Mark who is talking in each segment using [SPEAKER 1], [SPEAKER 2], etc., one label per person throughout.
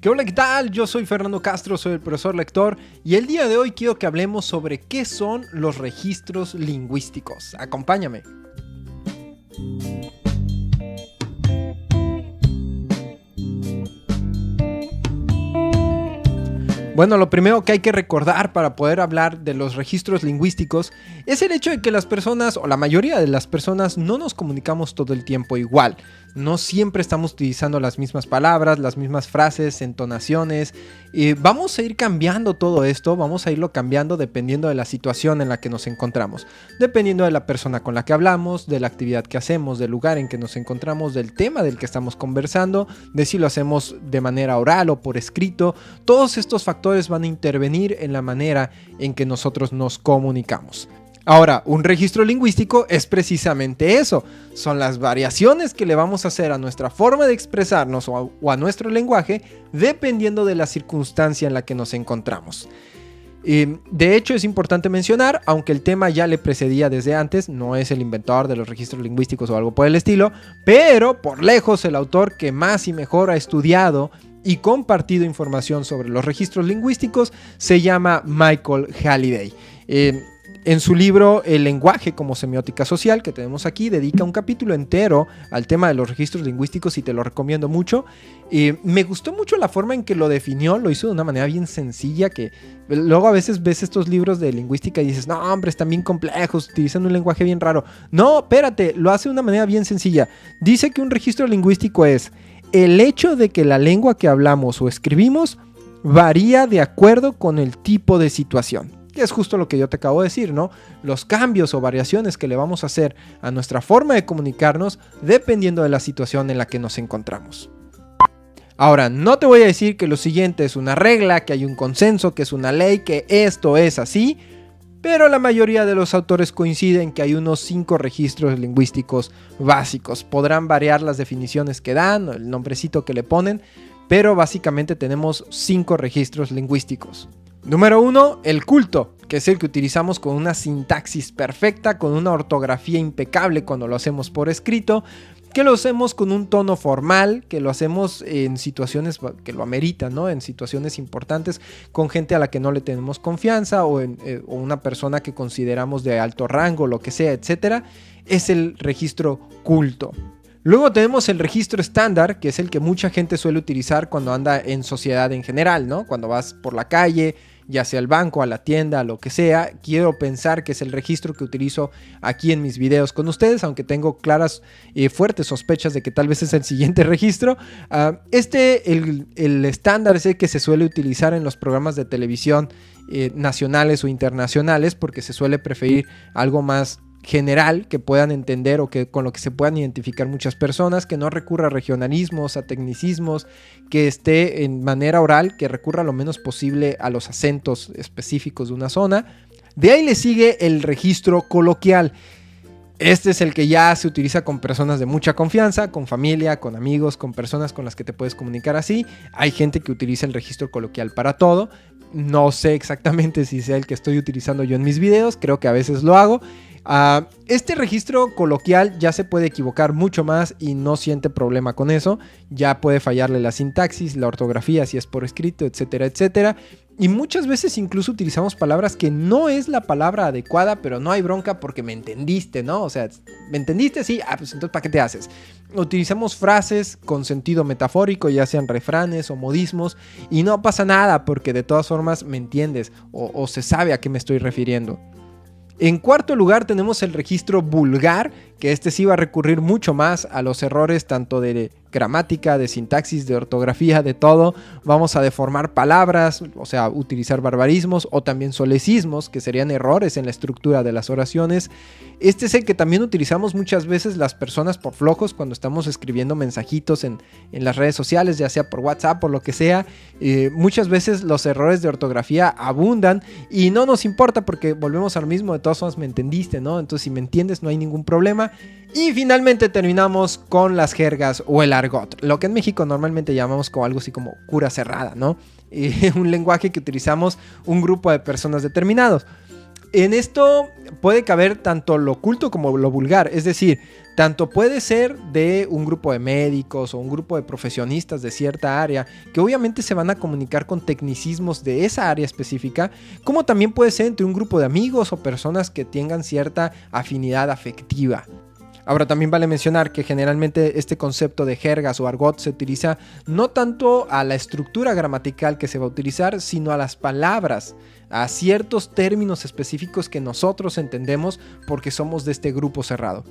[SPEAKER 1] ¿Qué hola, qué tal? Yo soy Fernando Castro, soy el profesor lector y el día de hoy quiero que hablemos sobre qué son los registros lingüísticos. Acompáñame. Bueno, lo primero que hay que recordar para poder hablar de los registros lingüísticos es el hecho de que las personas, o la mayoría de las personas, no nos comunicamos todo el tiempo igual. No siempre estamos utilizando las mismas palabras, las mismas frases, entonaciones. Vamos a ir cambiando todo esto, vamos a irlo cambiando dependiendo de la situación en la que nos encontramos. Dependiendo de la persona con la que hablamos, de la actividad que hacemos, del lugar en que nos encontramos, del tema del que estamos conversando, de si lo hacemos de manera oral o por escrito. Todos estos factores van a intervenir en la manera en que nosotros nos comunicamos. Ahora, un registro lingüístico es precisamente eso, son las variaciones que le vamos a hacer a nuestra forma de expresarnos o a nuestro lenguaje dependiendo de la circunstancia en la que nos encontramos. De hecho, es importante mencionar, aunque el tema ya le precedía desde antes, no es el inventor de los registros lingüísticos o algo por el estilo, pero por lejos el autor que más y mejor ha estudiado y compartido información sobre los registros lingüísticos se llama Michael Halliday. En su libro El lenguaje como semiótica social, que tenemos aquí, dedica un capítulo entero al tema de los registros lingüísticos y te lo recomiendo mucho. Me gustó mucho la forma en que lo definió, lo hizo de una manera bien sencilla, que luego a veces ves estos libros de lingüística y dices, no hombre, están bien complejos, utilizan un lenguaje bien raro. No, espérate, lo hace de una manera bien sencilla. Dice que un registro lingüístico es el hecho de que la lengua que hablamos o escribimos varía de acuerdo con el tipo de situación. Que es justo lo que yo te acabo de decir, ¿no? Los cambios o variaciones que le vamos a hacer a nuestra forma de comunicarnos dependiendo de la situación en la que nos encontramos. Ahora, no te voy a decir que lo siguiente es una regla, que hay un consenso, que es una ley, que esto es así, pero la mayoría de los autores coinciden que hay unos 5 registros lingüísticos básicos. Podrán variar las definiciones que dan, el nombrecito que le ponen, pero básicamente tenemos 5 registros lingüísticos. Número 1, el culto, que es el que utilizamos con una sintaxis perfecta, con una ortografía impecable cuando lo hacemos por escrito, que lo hacemos con un tono formal, que lo hacemos en situaciones que lo ameritan, ¿no? En situaciones importantes, con gente a la que no le tenemos confianza o una persona que consideramos de alto rango, lo que sea, etc. Es el registro culto. Luego tenemos el registro estándar, que es el que mucha gente suele utilizar cuando anda en sociedad en general, ¿no? Cuando vas por la calle, ya sea al banco, a la tienda, a lo que sea. Quiero pensar que es el registro que utilizo aquí en mis videos con ustedes, aunque tengo claras y fuertes sospechas de que tal vez es el siguiente registro. El estándar es el que se suele utilizar en los programas de televisión nacionales o internacionales, porque se suele preferir algo más general que puedan entender o que con lo que se puedan identificar muchas personas, que no recurra a regionalismos, a tecnicismos, que esté en manera oral, que recurra lo menos posible a los acentos específicos de una zona. De ahí le sigue el registro coloquial. Este es el que ya se utiliza con personas de mucha confianza, con familia, con amigos, con personas con las que te puedes comunicar así. Hay gente que utiliza el registro coloquial para todo. No sé exactamente si sea el que estoy utilizando yo en mis videos, creo que a veces lo hago. Este registro coloquial ya se puede equivocar mucho más y no siente problema con eso. Ya puede fallarle la sintaxis, la ortografía si es por escrito, etcétera, etcétera. Y muchas veces incluso utilizamos palabras que no es la palabra adecuada, pero no hay bronca porque me entendiste, ¿no? O sea, ¿me entendiste? Sí, pues entonces ¿para qué te haces? Utilizamos frases con sentido metafórico, ya sean refranes o modismos, y no pasa nada porque de todas formas me entiendes o se sabe a qué me estoy refiriendo. En cuarto lugar tenemos el registro vulgar, que este sí va a recurrir mucho más a los errores tanto de gramática, de sintaxis, de ortografía, de todo. Vamos a deformar palabras, o sea, utilizar barbarismos o también solecismos, que serían errores en la estructura de las oraciones. Este es el que también utilizamos muchas veces las personas por flojos cuando estamos escribiendo mensajitos en las redes sociales, ya sea por WhatsApp o lo que sea. Muchas veces los errores de ortografía abundan y no nos importa porque volvemos al mismo, de todas formas me entendiste, ¿no? Entonces si me entiendes no hay ningún problema. Y finalmente terminamos con las jergas o el argot, lo que en México normalmente llamamos como algo así como cura cerrada, ¿no? Un lenguaje que utilizamos un grupo de personas determinados. En esto puede caber tanto lo culto como lo vulgar, es decir, tanto puede ser de un grupo de médicos o un grupo de profesionistas de cierta área que obviamente se van a comunicar con tecnicismos de esa área específica, como también puede ser entre un grupo de amigos o personas que tengan cierta afinidad afectiva. Ahora también vale mencionar que generalmente este concepto de jergas o argot se utiliza no tanto a la estructura gramatical que se va a utilizar, sino a las palabras, a ciertos términos específicos que nosotros entendemos porque somos de este grupo cerrado.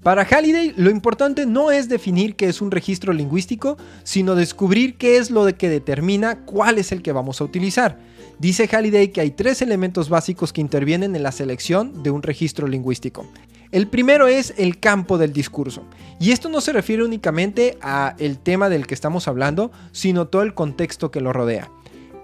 [SPEAKER 1] Para Halliday, lo importante no es definir qué es un registro lingüístico, sino descubrir qué es lo que determina cuál es el que vamos a utilizar. Dice Halliday que hay 3 elementos básicos que intervienen en la selección de un registro lingüístico. El primero es el campo del discurso, y esto no se refiere únicamente al tema del que estamos hablando, sino todo el contexto que lo rodea.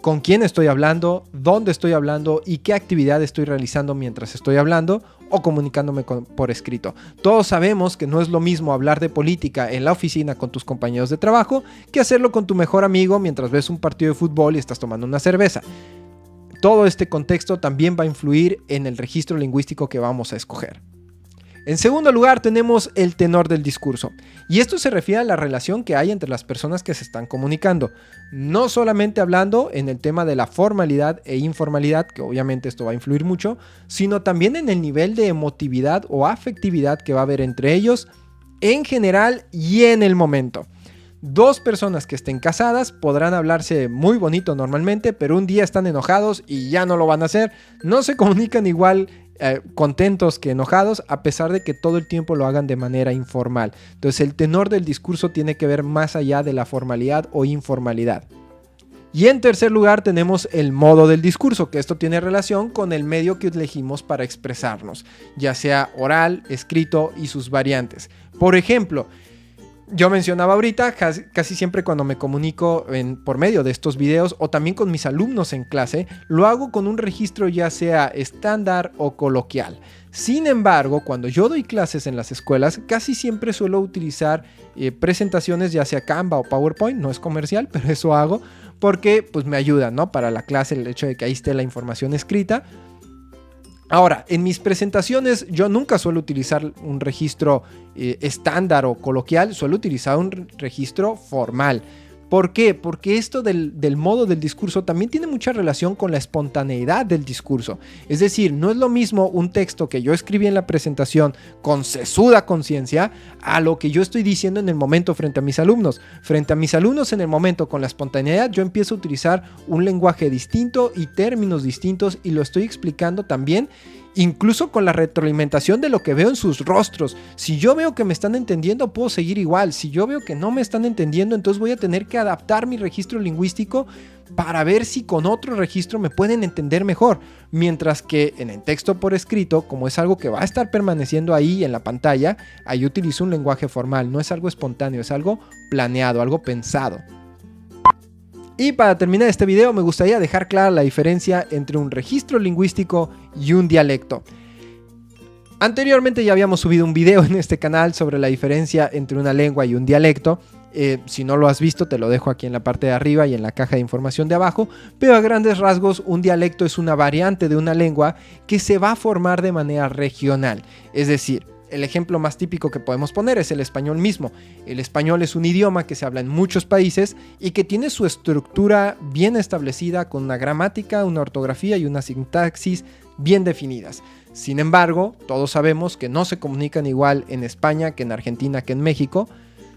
[SPEAKER 1] Con quién estoy hablando, dónde estoy hablando y qué actividad estoy realizando mientras estoy hablando o comunicándome por escrito. Todos sabemos que no es lo mismo hablar de política en la oficina con tus compañeros de trabajo que hacerlo con tu mejor amigo mientras ves un partido de fútbol y estás tomando una cerveza. Todo este contexto también va a influir en el registro lingüístico que vamos a escoger. En segundo lugar tenemos el tenor del discurso, y esto se refiere a la relación que hay entre las personas que se están comunicando, no solamente hablando en el tema de la formalidad e informalidad, que obviamente esto va a influir mucho, sino también en el nivel de emotividad o afectividad que va a haber entre ellos en general y en el momento. 2 personas que estén casadas podrán hablarse muy bonito normalmente, pero un día están enojados y ya no lo van a hacer, no se comunican igual contentos que enojados, a pesar de que todo el tiempo lo hagan de manera informal. Entonces el tenor del discurso tiene que ver más allá de la formalidad o informalidad. Y en tercer lugar tenemos el modo del discurso, que esto tiene relación con el medio que elegimos para expresarnos, ya sea oral, escrito y sus variantes. Por ejemplo, yo mencionaba ahorita, casi siempre cuando me comunico por medio de estos videos o también con mis alumnos en clase, lo hago con un registro ya sea estándar o coloquial. Sin embargo, cuando yo doy clases en las escuelas, casi siempre suelo utilizar presentaciones ya sea Canva o PowerPoint, no es comercial, pero eso hago porque pues me ayuda, ¿no? Para la clase el hecho de que ahí esté la información escrita. Ahora, en mis presentaciones yo nunca suelo utilizar un registro estándar o coloquial, suelo utilizar un registro formal. ¿Por qué? Porque esto del modo del discurso también tiene mucha relación con la espontaneidad del discurso. Es decir, no es lo mismo un texto que yo escribí en la presentación con sesuda conciencia a lo que yo estoy diciendo en el momento frente a mis alumnos. Frente a mis alumnos en el momento con la espontaneidad yo empiezo a utilizar un lenguaje distinto y términos distintos y lo estoy explicando también incluso con la retroalimentación de lo que veo en sus rostros. Si yo veo que me están entendiendo, puedo seguir igual. Si yo veo que no me están entendiendo, entonces voy a tener que adaptar mi registro lingüístico para ver si con otro registro me pueden entender mejor. Mientras que en el texto por escrito, como es algo que va a estar permaneciendo ahí en la pantalla, ahí utilizo un lenguaje formal. No es algo espontáneo, es algo planeado, algo pensado. Y para terminar este video me gustaría dejar clara la diferencia entre un registro lingüístico y un dialecto. Anteriormente ya habíamos subido un video en este canal sobre la diferencia entre una lengua y un dialecto. Si no lo has visto te lo dejo aquí en la parte de arriba y en la caja de información de abajo, pero a grandes rasgos un dialecto es una variante de una lengua que se va a formar de manera regional, es decir, el ejemplo más típico que podemos poner es el español mismo. El español es un idioma que se habla en muchos países y que tiene su estructura bien establecida con una gramática, una ortografía y una sintaxis bien definidas. Sin embargo, todos sabemos que no se comunican igual en España que en Argentina que en México.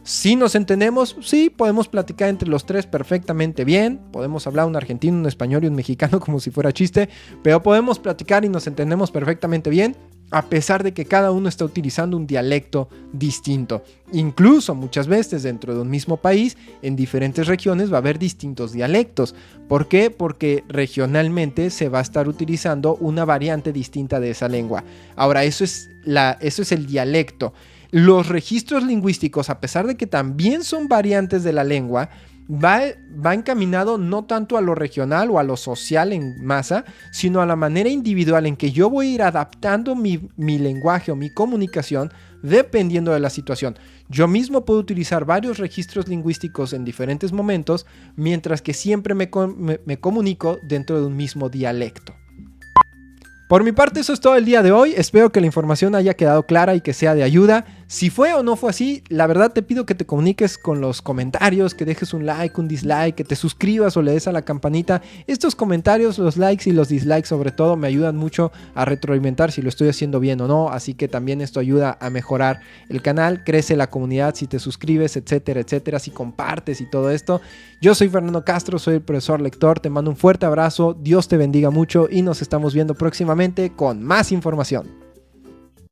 [SPEAKER 1] Si nos entendemos, sí, podemos platicar entre los tres perfectamente bien. Podemos hablar un argentino, un español y un mexicano como si fuera chiste, pero podemos platicar y nos entendemos perfectamente bien, a pesar de que cada uno está utilizando un dialecto distinto. Incluso muchas veces dentro de un mismo país, en diferentes regiones va a haber distintos dialectos. ¿Por qué? Porque regionalmente se va a estar utilizando una variante distinta de esa lengua. Ahora, eso es el dialecto. Los registros lingüísticos, a pesar de que también son variantes de la lengua, va encaminado no tanto a lo regional o a lo social en masa, sino a la manera individual en que yo voy a ir adaptando mi lenguaje o mi comunicación dependiendo de la situación. Yo mismo puedo utilizar varios registros lingüísticos en diferentes momentos, mientras que siempre me comunico dentro de un mismo dialecto. Por mi parte, eso es todo el día de hoy. Espero que la información haya quedado clara y que sea de ayuda. Si fue o no fue así, la verdad te pido que te comuniques con los comentarios, que dejes un like, un dislike, que te suscribas o le des a la campanita. Estos comentarios, los likes y los dislikes sobre todo, me ayudan mucho a retroalimentar si lo estoy haciendo bien o no. Así que también esto ayuda a mejorar el canal, crece la comunidad si te suscribes, etcétera, etcétera, si compartes y todo esto. Yo soy Fernando Castro, soy el profesor lector. Te mando un fuerte abrazo, Dios te bendiga mucho y nos estamos viendo próximamente con más información.